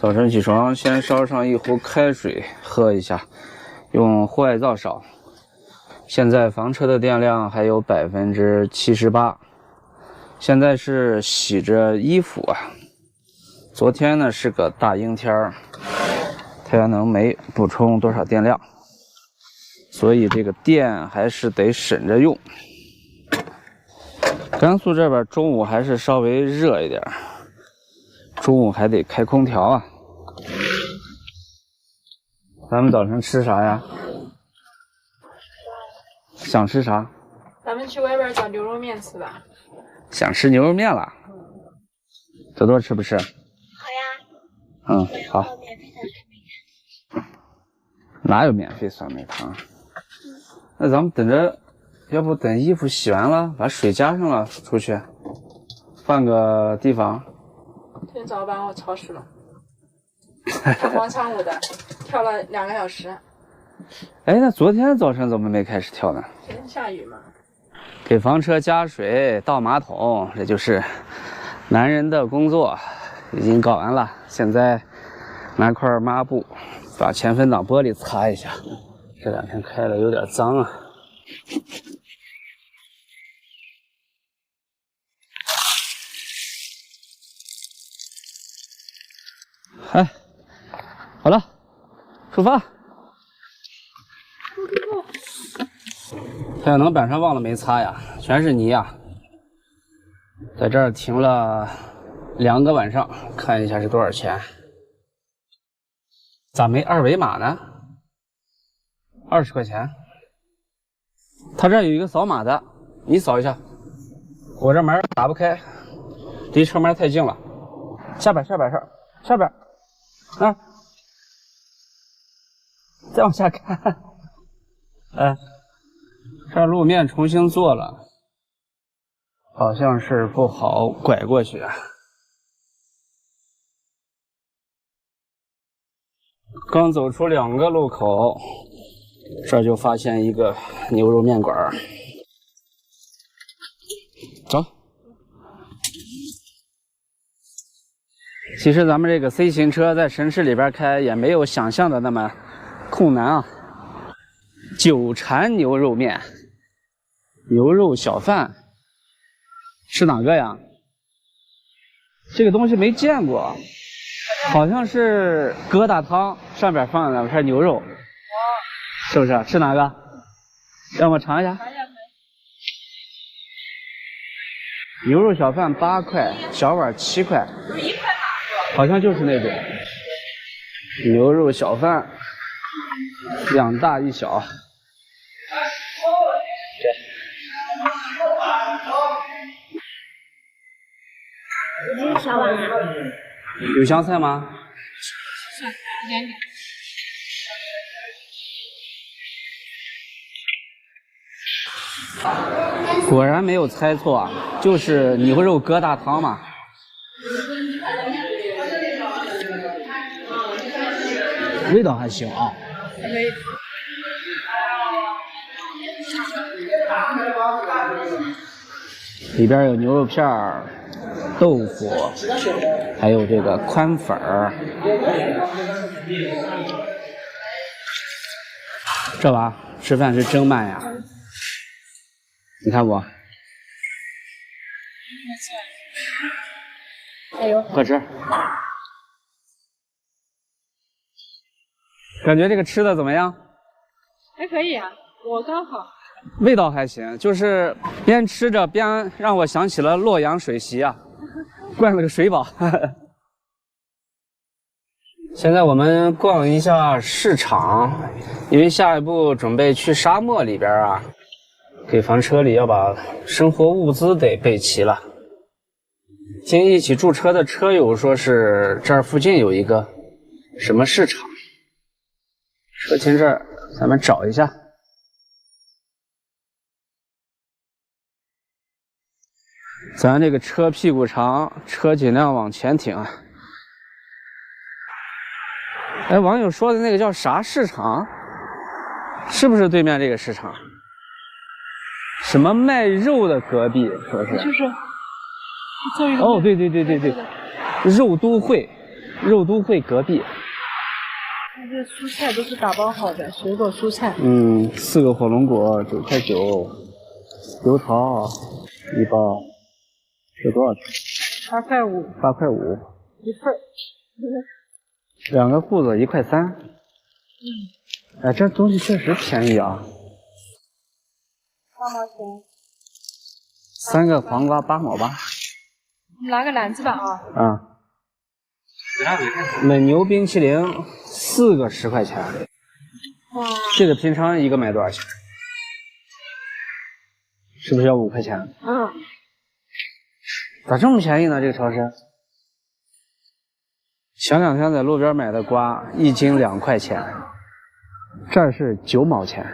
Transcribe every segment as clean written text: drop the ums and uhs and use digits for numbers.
早晨起床，先烧上一壶开水喝一下，用户外灶烧。现在房车的电量还有78%。现在是洗着衣服啊。昨天呢是个大阴天儿，太阳能没补充多少电量，所以这个电还是得省着用。甘肃这边中午还是稍微热一点，中午还得开空调啊。咱们早晨吃啥呀？想吃啥？咱们去外边找牛肉面吃吧。想吃牛肉面了？多多吃不吃？好呀。好。哪有免费酸梅汤？那咱们等着，要不等衣服洗完了，把水加上了，出去换个地方。今天早上我超时了，跳广场舞的，跳了2个小时。哎，那昨天早晨怎么没开始跳呢？今天下雨嘛。给房车加水、倒马桶，这就是男人的工作，已经搞完了。现在拿块抹布把前风挡玻璃擦一下，这2天开的有点脏啊。哎，好了，出发。太阳能板上忘了没擦呀，全是泥呀。在这儿停了2个晚上，看一下是多少钱。咋没二维码呢？20块钱。他这儿有一个扫码的，你扫一下。我这门打不开，离车门太近了。下边，啊，再往下看。哎，这路面重新做了，好像是不好拐过去。刚走出2个路口，这就发现一个牛肉面馆。走。其实咱们这个 C 型车在城市里边开也没有想象的那么困难啊。九禅牛肉面，牛肉小饭，吃哪个呀？这个东西没见过，好像是疙瘩汤，上边放了2片牛肉，是不是？吃哪个？让我尝一下。牛肉小饭8块，小碗7块，好像就是那种牛肉小饭，2大1小。这是小碗啊。有香菜吗？一点点。果然没有猜错啊，就是牛肉疙瘩汤嘛。味道还行啊。里边有牛肉片儿、豆腐，还有这个宽粉儿。这玩意儿吃饭是真慢呀，你看我。加油！快吃。感觉这个吃的怎么样？还可以啊，我刚好。味道还行，就是边吃着边让我想起了洛阳水席啊，灌了个水饱。现在我们逛一下市场，因为下一步准备去沙漠里边啊，给房车里要把生活物资得备齐了。听一起驻车的车友说是这儿附近有一个什么市场，车前这儿咱们找一下。咱这个车屁股长，车尽量往前停啊。哎，网友说的那个叫啥市场？是不是对面这个市场？什么卖肉的隔壁，说是？就是。哦，对，肉都会，肉都会隔壁。那这蔬菜都是打包好的，水果蔬菜。嗯，4个火龙果9.9块，油桃1包，这多少钱8块5。？8块5一份儿。 2个裤子1块3。哎，这东西确实便宜啊。8毛钱。 3个黄瓜8毛8。你拿个篮子吧啊。啊。蒙牛冰淇淋4个10块钱。哇。这个平常一个卖多少钱？是不是要5块钱？嗯。咋这么便宜呢？这个超市？前2天在路边买的瓜，1斤2块钱，这儿是9毛钱，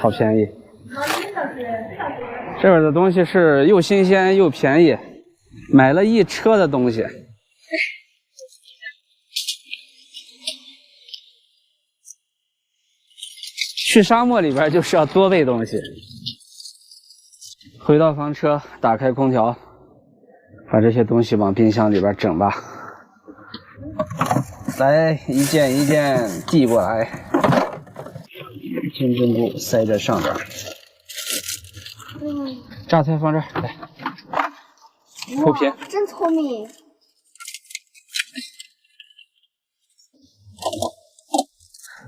好便宜。这边的东西是又新鲜又便宜，买了一车的东西。去沙漠里边就是要多备东西。回到房车，打开空调，把这些东西往冰箱里边整吧。来，一件一件递过来。金针菇塞在上边。榨菜放这儿，来。铺平。真聪明。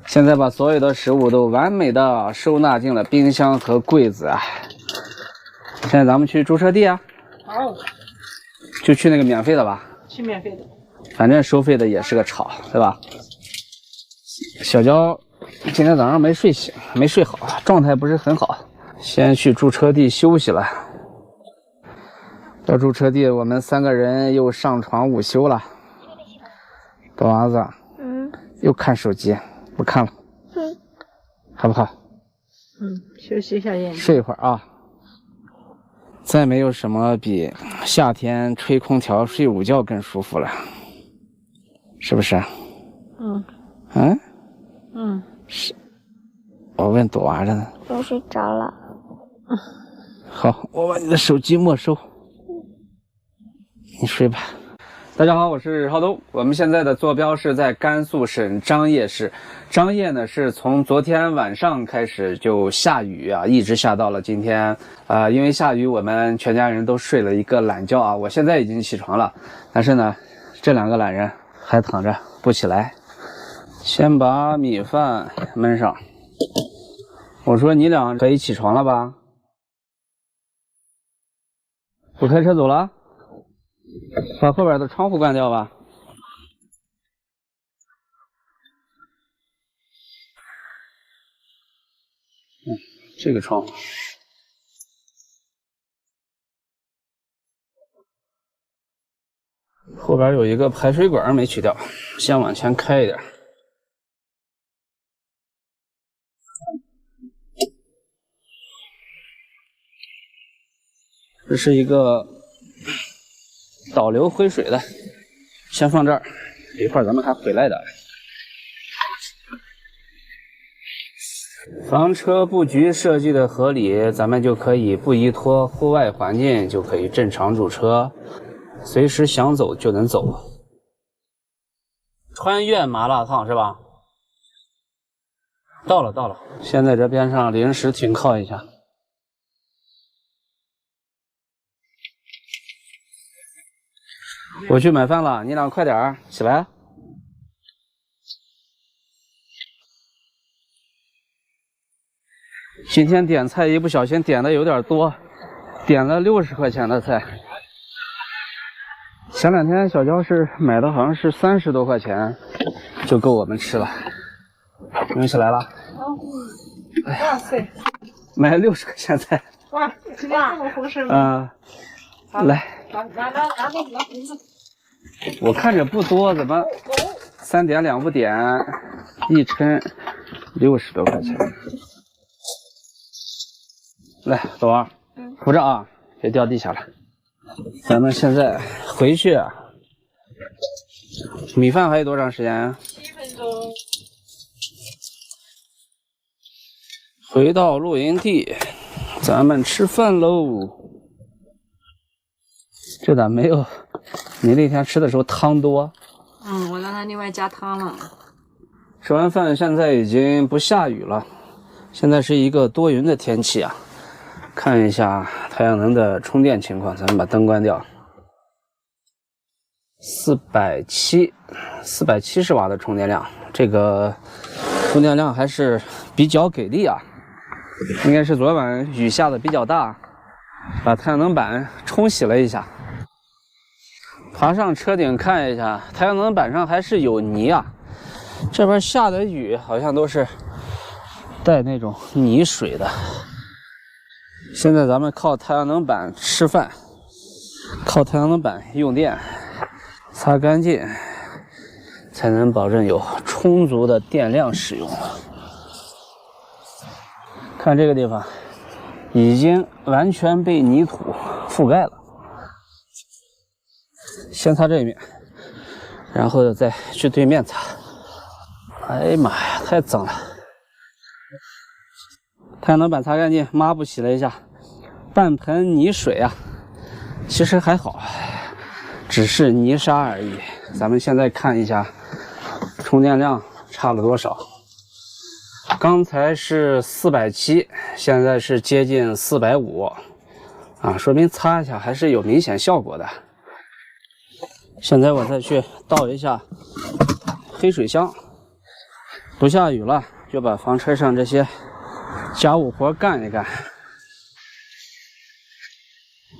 现在把所有的食物都完美的收纳进了冰箱和柜子啊。现在咱们去驻车地啊。好。就去那个免费的吧。去免费的。反正收费的也是个吵，对吧？小娇今天早上没睡醒，没睡好，状态不是很好，先去驻车地休息了。到驻车地，我们3个人又上床午休了。大娃子，又看手机，不看了，好不好？休息一下眼睛，睡一会儿啊。再没有什么比夏天吹空调睡午觉更舒服了，是不是？是。我问朵娃着呢。我睡着了。好，我把你的手机没收。你睡吧。大家好，我是浩东。我们现在的坐标是在甘肃省张掖市。张掖呢是从昨天晚上开始就下雨啊，一直下到了今天。因为下雨，我们全家人都睡了一个懒觉啊。我现在已经起床了，但是呢，这2个懒人还躺着不起来。先把米饭焖上。我说你俩可以起床了吧？不开车走了？把后边的窗户关掉吧。这个窗户。后边有一个排水管没取掉，先往前开一点。这是一个导流回水的，先放这儿，一会儿咱们还回来的。房车布局设计的合理，咱们就可以不依托户外环境，就可以正常驻车，随时想走就能走。川粤麻辣烫是吧？到了，先在这边上临时停靠一下。我去买饭了，你俩快点儿起来。今天点菜一不小心点的有点多，点了60块钱的菜。前2天小娇是买的好像是30多块钱，就够我们吃了。你们起来了？哇塞！买60块钱菜。哇，今天这么丰盛吗？来。拿瓶子。我看着不多，怎么3点2不点，一称60多块钱。来，朵儿，扶着啊，别掉地下了。咱们现在回去啊，米饭还有多长时间啊？7分钟。回到露营地，咱们吃饭喽。这咋没有你那天吃的时候汤多。我让他另外加汤了。吃完饭，现在已经不下雨了，现在是一个多云的天气啊。看一下太阳能的充电情况，咱们把灯关掉。470瓦的充电量，这个充电量还是比较给力啊。应该是昨晚雨下的比较大，把太阳能板冲洗了一下。爬上车顶看一下，太阳能板上还是有泥啊。这边下的雨好像都是带那种泥水的。现在咱们靠太阳能板吃饭，靠太阳能板用电，擦干净，才能保证有充足的电量使用。看这个地方，已经完全被泥土覆盖了。先擦这一面，然后再去对面擦。哎呀妈呀，太脏了！太阳能板擦干净，抹布洗了一下，半盆泥水啊，其实还好，只是泥沙而已。咱们现在看一下充电量差了多少。刚才是470，现在是接近450啊，说明擦一下还是有明显效果的。现在我再去倒一下黑水箱。不下雨了，就把房车上这些家务活干一干。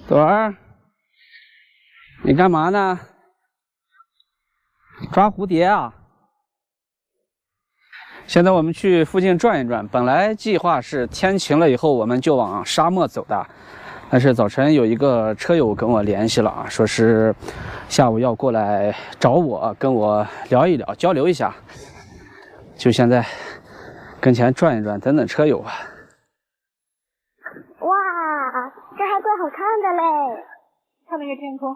朵儿，你干嘛呢？抓蝴蝶啊！现在我们去附近转一转，本来计划是天晴了以后我们就往沙漠走的，但是早晨有一个车友跟我联系了啊，说是下午要过来找我，跟我聊一聊，交流一下。就现在跟前转一转，等等车友啊。哇，这还怪好看的嘞！看那个天空。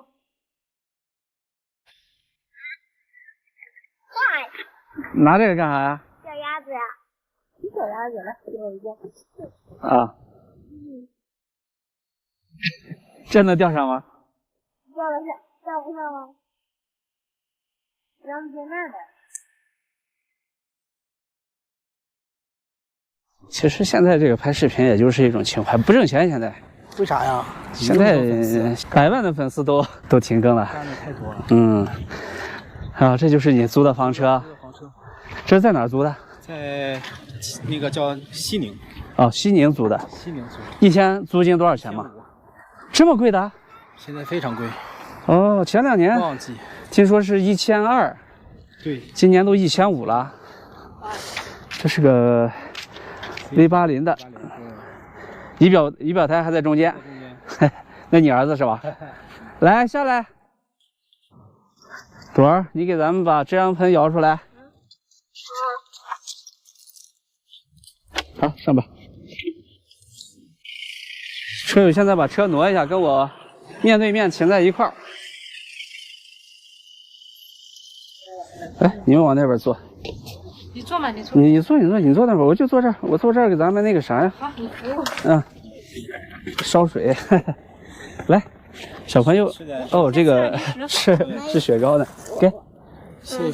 哇，拿这个干啥呀？小鸭子呀！小鸭子来，给我一个。啊。真的钓上吗？钓了下，钓不上吗？然后在那儿呢。其实现在这个拍视频也就是一种情怀，不挣钱。现在为啥呀？现在100万的粉丝都停更了。干的太多了。嗯，啊，这就是你租的房车。房车，这是在哪儿租的？在那个叫西宁。哦，西宁租的。西宁租的。一天租金多少钱吗？这么贵的？现在非常贵。哦，前2年旺季听说是1200，对，今年都1500了。这是个V80的，仪表台还在中间。那你儿子是吧？来下来，朵儿，你给咱们把遮阳棚摇出来。好，上吧。车友现在把车挪一下，跟我面对面停在一块儿。哎，你们往那边坐。你坐嘛，你坐。你坐那边，我就坐这儿，我坐这儿给咱们那个啥呀？好，你扶我。嗯，烧水。来，小朋友，哦，这个是雪糕的，给。别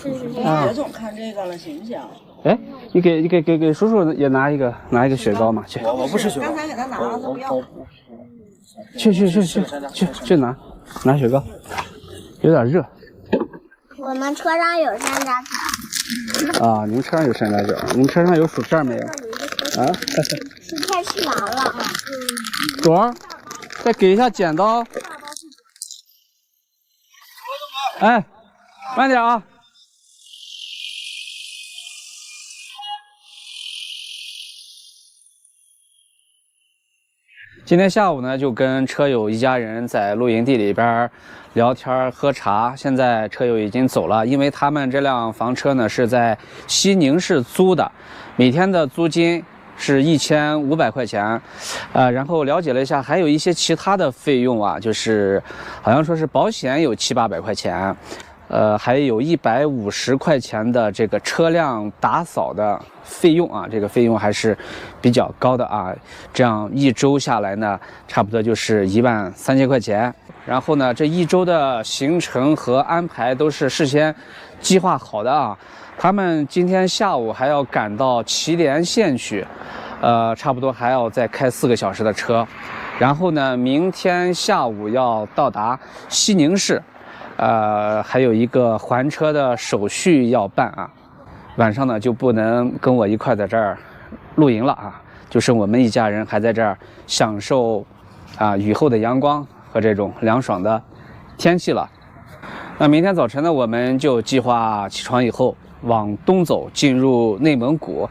总看这个了，行不行？哎，你给叔叔也拿一个雪糕嘛，去。我不吃雪糕。刚才给他拿了，他不要。去拿雪糕，有点热。我们车上有山楂饼。啊，你们车上有山楂饼，你们车上有薯片没有？啊？薯片吃完了。朵儿，再给一下剪刀。哎，慢点啊！今天下午呢，就跟车友一家人在露营地里边聊天喝茶。现在车友已经走了，因为他们这辆房车呢是在西宁市租的，每天的租金是1500块钱。然后了解了一下，还有一些其他的费用啊，就是好像说是保险有700-800块钱。还有150块钱的这个车辆打扫的费用啊，这个费用还是比较高的啊。这样1周下来呢，差不多就是13000块钱。然后呢，这1周的行程和安排都是事先计划好的啊。他们今天下午还要赶到祁连县去，差不多还要再开4个小时的车。然后呢，明天下午要到达西宁市。还有一个还车的手续要办啊，晚上呢就不能跟我一块在这儿露营了啊，就剩我们一家人还在这儿享受雨后的阳光和这种凉爽的天气了。那明天早晨呢，我们就计划起床以后往东走，进入内蒙古。